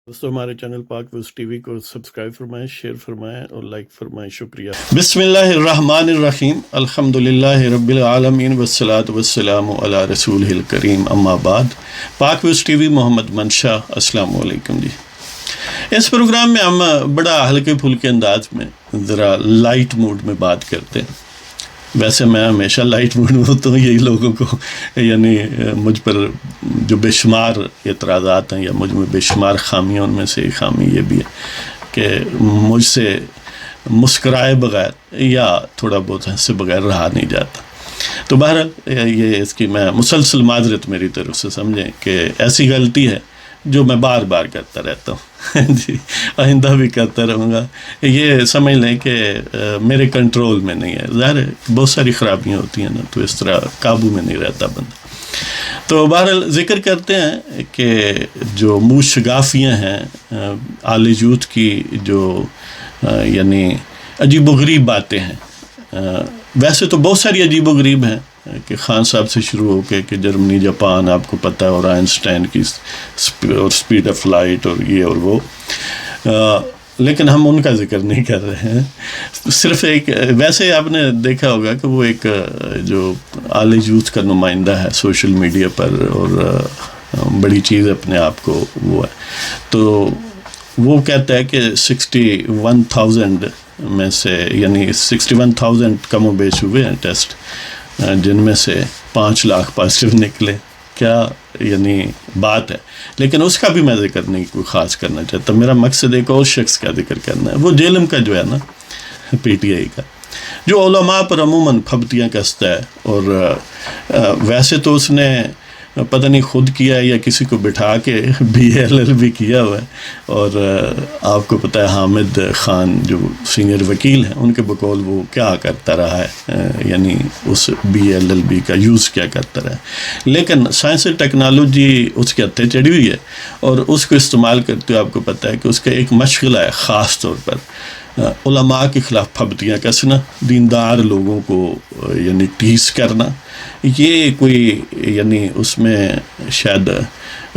دوستو ہمارے چینل پاک ویوز ٹی وی کو سبسکرائب فرمائیں، شیئر فرمائیں اور لائک فرمائیں. شکریہ. بسم اللہ الرحمن الرحیم. الحمدللہ رب العالمین والصلاة والسلام علی رسولہ الکریم. اما بعد. پاک ویوز ٹی وی محمد منشا. السلام علیکم جی. اس پروگرام میں ہم بڑا ہلکے پھلکے انداز میں ذرا لائٹ موڈ میں بات کرتے ہیں. ویسے میں ہمیشہ لائٹ موڈ میں ہوتا ہوں. یہی لوگوں کو یعنی مجھ پر جو بے شمار اعتراضات ہیں یا مجھ میں بے شمار خامیاں، ان میں سے ایک خامی یہ بھی ہے کہ مجھ سے مسکرائے بغیر یا تھوڑا بہت ہنسے بغیر رہا نہیں جاتا. تو بہرحال یہ اس کی میں مسلسل معذرت میری طرف سے سمجھیں کہ ایسی غلطی ہے جو میں بار بار کرتا رہتا ہوں. جی آئندہ بھی کرتا رہوں گا. یہ سمجھ لیں کہ میرے کنٹرول میں نہیں ہے. ظاہر ہے بہت ساری خرابیاں ہوتی ہیں نا، تو اس طرح قابو میں نہیں رہتا بندہ. تو بہرحال ذکر کرتے ہیں کہ جو منہ شگافیاں ہیں آل یوتھ کی، جو یعنی عجیب و غریب باتیں ہیں. ویسے تو بہت ساری عجیب و غریب ہیں کہ خان صاحب سے شروع ہو کے کہ جرمنی، جاپان آپ کو پتہ ہے، اور آئنسٹائن کی اور اسپیڈ آف لائٹ اور یہ اور وہ، لیکن ہم ان کا ذکر نہیں کر رہے ہیں. صرف ایک ویسے آپ نے دیکھا ہوگا کہ وہ ایک جو آل یوتھ کا نمائندہ ہے سوشل میڈیا پر، اور بڑی چیز اپنے آپ کو وہ ہے، تو وہ کہتا ہے کہ 61,000 میں سے یعنی 61,000 کم و بیش ہوئے ہیں ٹیسٹ، جن میں سے 5 لاکھ پازیٹیو نکلے. کیا یعنی بات ہے. لیکن اس کا بھی میں ذکر نہیں کوئی خاص کرنا چاہتا. میرا مقصد ایک اور شخص کا ذکر کرنا ہے، وہ جیلم کا جو ہے نا، پی ٹی آئی کا، جو علماء پر عموماً پھبتیاں کستا ہے. اور ویسے تو اس نے پتہ نہیں خود کیا ہے یا کسی کو بٹھا کے BLLB کیا ہوا ہے. اور آپ کو پتہ ہے حامد خان جو سینئر وکیل ہیں، ان کے بقول وہ کیا کرتا رہا ہے، یعنی اس BLLB کا یوز کیا کرتا رہا ہے. لیکن سائنس اور ٹیکنالوجی اس کے ہتھے چڑھی ہوئی ہے، اور اس کو استعمال کرتے ہوئے آپ کو پتہ ہے کہ اس کا ایک مشغلہ ہے خاص طور پر علماء کے خلاف پھبتیاں کسنا، دیندار لوگوں کو یعنی ٹیس کرنا. یہ کوئی یعنی اس میں شاید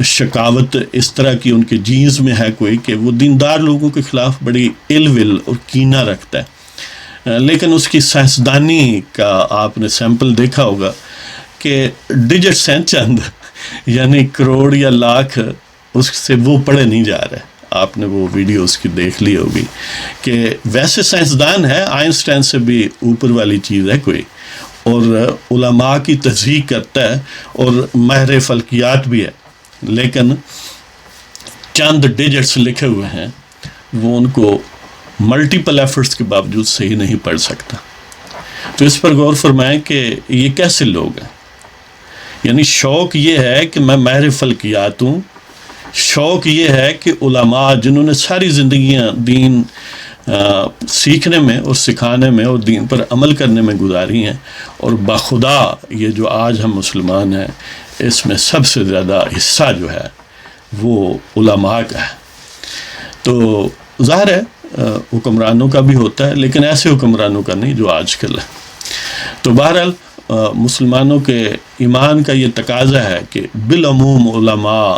شکاوت اس طرح کی ان کے جینز میں ہے کوئی کہ وہ دیندار لوگوں کے خلاف بڑی ال ول اور کینہ رکھتا ہے. لیکن اس کی سائنسدانی کا آپ نے سیمپل دیکھا ہوگا کہ ڈیجٹس ہیں چند، یعنی کروڑ یا لاکھ اس سے وہ پڑھے نہیں جا رہے. آپ نے وہ ویڈیو اس کی دیکھ لی ہوگی کہ ویسے سائنسدان ہے، آئنسٹائن سے بھی اوپر والی چیز ہے کوئی، اور علماء کی تصحیح کرتا ہے اور ماہر فلکیات بھی ہے، لیکن چند ڈیجٹس لکھے ہوئے ہیں وہ ان کو ملٹیپل ایفرٹس کے باوجود صحیح نہیں پڑھ سکتا. تو اس پر غور فرمائیں کہ یہ کیسے لوگ ہیں. یعنی شوق یہ ہے کہ میں ماہر فلکیات ہوں، شوق یہ ہے کہ علماء جنہوں نے ساری زندگیاں دین سیکھنے میں اور سکھانے میں اور دین پر عمل کرنے میں گزاری ہیں، اور بخدا یہ جو آج ہم مسلمان ہیں اس میں سب سے زیادہ حصہ جو ہے وہ علماء کا ہے. تو ظاہر ہے حکمرانوں کا بھی ہوتا ہے، لیکن ایسے حکمرانوں کا نہیں جو آج کل ہے. تو بہرحال مسلمانوں کے ایمان کا یہ تقاضا ہے کہ بالعموم علماء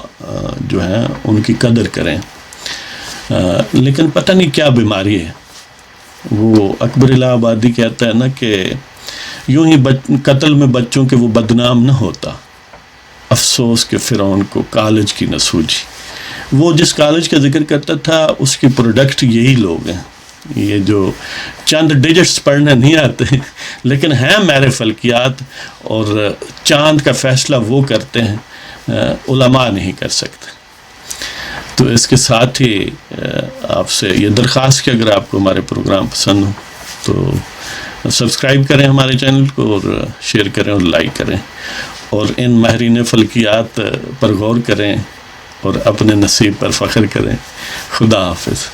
جو ہیں ان کی قدر کریں. لیکن پتہ نہیں کیا بیماری ہے. وہ اکبر الہ آبادی کہتا ہے نا کہ یوں ہی قتل میں بچوں کے وہ بدنام نہ ہوتا، افسوس کہ فرعون کو کالج کی نہ سوجی. وہ جس کالج کا ذکر کرتا تھا اس کے پروڈکٹ یہی لوگ ہیں، یہ جو چند ڈیجٹس پڑھنے نہیں آتے لیکن ہیں ماہر فلکیات، اور چاند کا فیصلہ وہ کرتے ہیں، علماء نہیں کر سکتے. تو اس کے ساتھ ہی آپ سے یہ درخواست کہ اگر آپ کو ہمارے پروگرام پسند ہو تو سبسکرائب کریں ہمارے چینل کو، اور شیئر کریں اور لائک کریں، اور ان ماہرین فلکیات پر غور کریں اور اپنے نصیب پر فخر کریں. خدا حافظ.